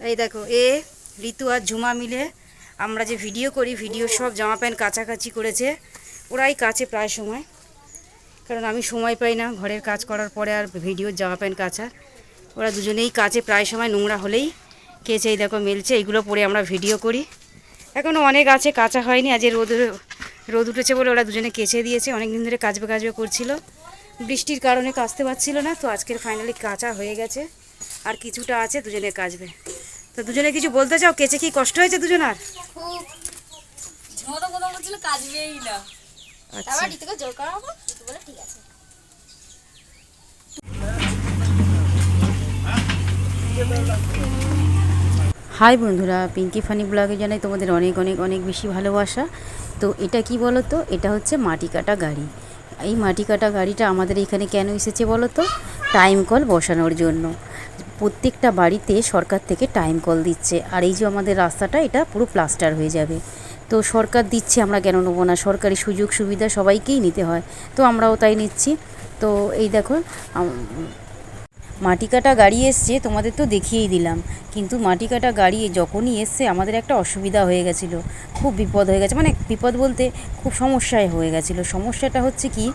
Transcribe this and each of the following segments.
এই দেখো ঋতু আর ঝুমা মিলে আমরা যে ভিডিও করি, ভিডিও সব জামা প্যান্ট কাচাকাচি করেছে। ওরাই কাচে প্রায় সময়, কারণ আমি সময় পাই না ঘরের কাজ করার পরে আর ভিডিওর জামা প্যান্ট কাচার। ওরা দুজনেই কাচে প্রায় সময়, নোংরা হলেই কেচে এই দেখো মেলছে। এইগুলো পরে আমরা ভিডিও করি। এখনও অনেক আছে কাচা হয়নি, আজ রোদ উঠেছে বলে ওরা দুজনে কেচে দিয়েছে। অনেক দিন ধরে কাচবে কাচবে করছিল, বৃষ্টির কারণে কাচতে পারছিল না। তো আজকের ফাইনালি কাচা হয়ে গেছে, আর কিছুটা আছে দুজনে কাচবে। তো দুজনে কিছু বলতে চাও? কেচে কি কষ্ট হয়েছে দুজনার? খুব ঝড়ো কথা বলছিল, কাজবেই না। আচ্ছা, তারপর ঋতুকে জোর করা হবে, ঋতু বলে ঠিক আছে। হাই বন্ধুরা, পিঙ্কি ফানি ব্লগে জানাই তোমাদের অনেক অনেক অনেক বেশি ভালোবাসা। তো এটা কি বলো তো, এটা হচ্ছে মাটি কাটা গাড়ি। এই মাটি কাটা গাড়িটা আমাদের এখানে কেন এসেছে বলো তো? টাইম কল বসানোর জন্য। প্রত্যেকটা বাড়িতে সরকার থেকে টাইম কল দিচ্ছে। আর এই যে আমাদের রাস্তাটা, এটা পুরো প্লাস্টার হয়ে যাবে। তো সরকার দিচ্ছে, আমরা কেন নেবো না? সরকারি সুযোগ সুবিধা সবাইকেই নিতে হয়, তো আমরাও তাই নিচ্ছি। তো এই দেখো, মাটি কাটা গাড়ি এসছে, তোমাদের তো দেখিয়েই দিলাম। কিন্তু মাটি কাটা গাড়ি যখনই এসছে আমাদের একটা অসুবিধা হয়ে গেছিলো, খুব বিপদ হয়ে গেছে। মানে বিপদ বলতে খুব সমস্যায় হয়ে গেছিলো। সমস্যাটা হচ্ছে কি,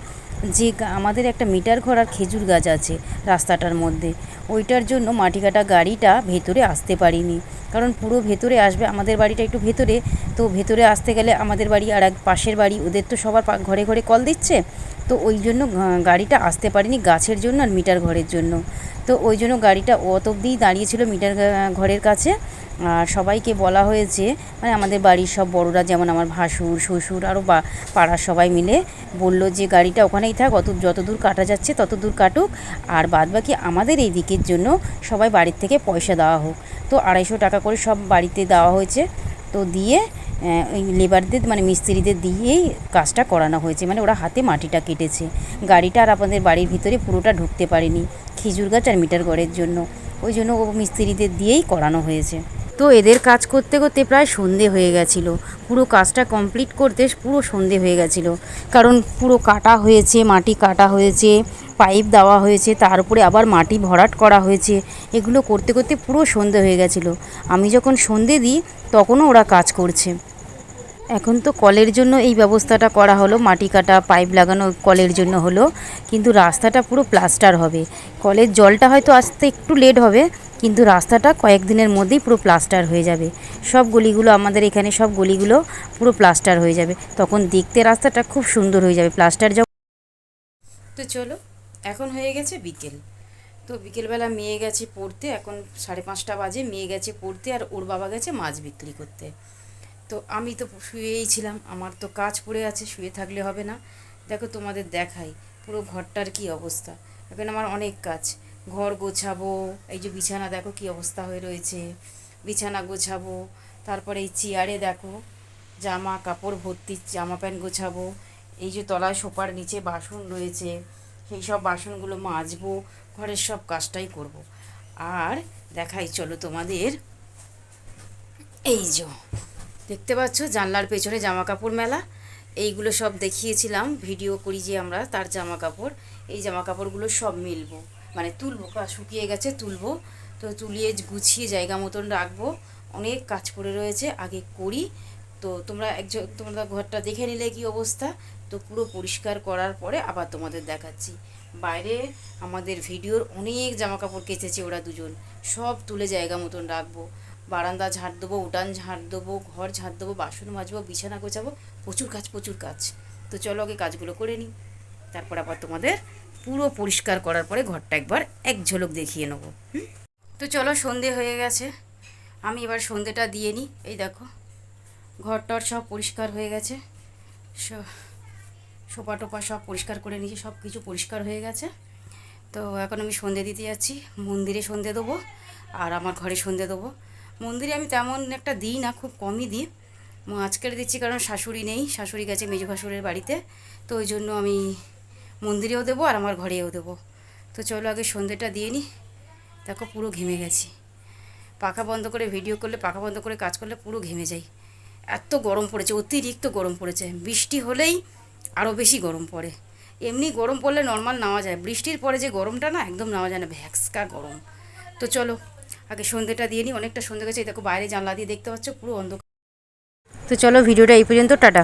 যে আমাদের একটা মিটার ঘর আর খেজুর গাছ আছে রাস্তাটার মধ্যে, ওইটার জন্য মাটি কাটা গাড়িটা ভেতরে আসতে পারিনি। কারণ পুরো ভেতরে আসবে, আমাদের বাড়িটা একটু ভেতরে, তো ভেতরে আসতে গেলে আমাদের বাড়ি আর এক পাশের বাড়ি, ওদের তো সবার ঘরে ঘরে কল দিচ্ছে। তো ওই জন্য গাড়িটা আসতে পারিনি, গাছের জন্য আর মিটার ঘরের জন্য। তো ওই জন্য গাড়িটা অত অবধিই দাঁড়িয়েছিল মিটার ঘরের কাছে। আর সবাইকে বলা হয়েছে, মানে আমাদের বাড়ির সব বড়রা, যেমন আমার ভাসুর, শ্বশুর, আরও পাড়ার সবাই মিলে বলল যে গাড়িটা ওখানেই থাক, যত দূর কাটা যাচ্ছে তত দূর কাটুক, আর বাদবাকি আমাদের এই দিকের জন্য সবাই বাড়ির থেকে পয়সা দেওয়া হোক। তো 250 টাকা করে সব বাড়িতে দেওয়া হয়েছে। তো দিয়ে ওই লেবারদের, মানে মিস্ত্রিদের দিয়েই কাজটা করানো হয়েছে। মানে ওরা হাতে মাটিটা কেটেছে। গাড়িটা আর আপনাদের বাড়ির ভিতরে পুরোটা ঢুকতে পারেনি, খেজুর গাছ আর মিটার ঘরের জন্য। ওই জন্য ও মিস্ত্রিদের দিয়েই করানো হয়েছে। তো এদের কাজ করতে করতে প্রায় সন্ধে হয়ে গেছিলো। পুরো কাজটা কমপ্লিট করতে পুরো সন্ধে হয়ে গেছিলো। কারণ পুরো কাটা হয়েছে, মাটি কাটা হয়েছে, পাইপ দেওয়া হয়েছে, তার উপরে আবার মাটি ভরাট করা হয়েছে। এগুলো করতে করতে পুরো সন্ধে হয়ে গেছিলো। আমি যখন সন্ধে দিই তখনও ওরা কাজ করছে। এখন তো কলের জন্য এই ব্যবস্থাটা করা হলো, মাটি কাটা পাইপ লাগানো কলের জন্য হলো। কিন্তু রাস্তাটা পুরো প্লাস্টার হবে। কলের জলটা হয়তো আসতে একটু লেট হবে, কিন্তু রাস্তাটা কয়েকদিনের মধ্যেই পুরো প্লাস্টার হয়ে যাবে। সব গলিগুলো, আমাদের এখানে সব গলিগুলো পুরো প্লাস্টার হয়ে যাবে। তখন দেখতে রাস্তাটা খুব সুন্দর হয়ে যাবে প্লাস্টার যখন। তো চলো, এখন হয়ে গেছে বিকেল। তো বিকেলবেলা মেয়ে গেছে পড়তে, এখন 5:30 বাজে। মেয়ে গেছে পড়তে আর ওর বাবা গেছে মাছ বিক্রি করতে। তো আমি তো শুয়েই ছিলাম, আমার তো কাজ পড়ে আছে, শুয়ে থাকলে হবে না। দেখো তোমাদের দেখাই পুরো ঘরটার কি অবস্থা। এখন আমার অনেক কাজ, ঘর গোছাবো। এই যে বিছানা দেখো কি অবস্থা হয়ে রয়েছে, বিছানা গোছাবো। তারপরে এই চেয়ারে দেখো জামা কাপড় ভর্তি, জামা প্যান্ট গোছাবো। এই যে তলায় সোফার নিচে বাসন রয়েছে, সেই সব বাসনগুলো মাজবো। ঘরের সব কাজটাই করব। আর দেখাই চলো তোমাদের, এই যে দেখতে পাচ্ছ জানলার পেছনে জামা কাপড় মেলা। এইগুলো সব দেখিয়েছিলাম, ভিডিও করি যে আমরা, তার জামা কাপড়। এই জামা কাপড়গুলো সব মিলবো, মানে তুলবো, শুকিয়ে গেছে তুলবো। তো তুলিয়ে গুছিয়ে জায়গা মতন রাখবো। অনেক কাজ পড়ে রয়েছে, আগে করি। তো তোমরা ঘরটা দেখে নিলে কি অবস্থা। তো পুরো পরিষ্কার করার পরে আবার তোমাদের দেখাচ্ছি। বাইরে আমাদের ভিডিওর অনেক জামা কাপড় কেচেছে ওরা দুজন, সব তুলে জায়গা মতন রাখবো। বারান্দা ঝাড় দেবো, উঠান ঝাড় দেবো, ঘর ঝাড় দেবো, বাসন মাজবো, বিছানা গোছাবো। প্রচুর কাজ, প্রচুর কাজ। তো চলো আগে কাজগুলো করে নিই, তারপর আবার তোমাদের পুরো পরিষ্কার করার পরে ঘরটা একবার এক ঝলক দেখিয়ে নেবো। তো চলো, সন্ধে হয়ে গেছে, আমি এবার সন্ধেটা দিয়ে নিই। এই দেখো ঘরটর সব পরিষ্কার হয়ে গেছে, সোফা টোপা সব পরিষ্কার করে নিয়েছি, সব কিছু পরিষ্কার হয়ে গেছে। তো এখন আমি সন্ধে দিতে যাচ্ছি, মন্দিরে সন্ধে দেবো আর আমার ঘরে সন্ধে দেবো। মন্দিরে আমি তেমন একটা দিই না, খুব কমই দিই। আজকের দিচ্ছি কারণ শাশুড়ি নেই, শাশুড়ি গেছে মেজো ভাসুরের বাড়িতে। তো ওই জন্য আমি মন্দিরেও দেবো আর আমার ঘরেও দেবো। তো চলো আগে সন্ধেটা দিয়ে নিই। দেখো পুরো ঘেমে গেছি, পাখা বন্ধ করে ভিডিও করলে, পাখা বন্ধ করে কাজ করলে পুরো ঘেমে যাই। এত গরম পড়েছে, অতিরিক্ত গরম পড়েছে। বৃষ্টি হলেই আরও বেশি গরম পড়ে। এমনি গরম পড়লে নর্মাল নেওয়া যায়, বৃষ্টির পরে যে গরমটা না, একদম নেওয়া যায় না, ভ্যাক্সকা গরম। তো চলো আগে সন্ধ্যেটা দিয়ে নিই, অনেকটা সন্ধ্যে গেছে। এই দেখো বাইরে জানলা দিয়ে দেখতে পাচ্ছ পুরো অন্ধকার। তো চলো ভিডিওটা এই পর্যন্ত, টাটা।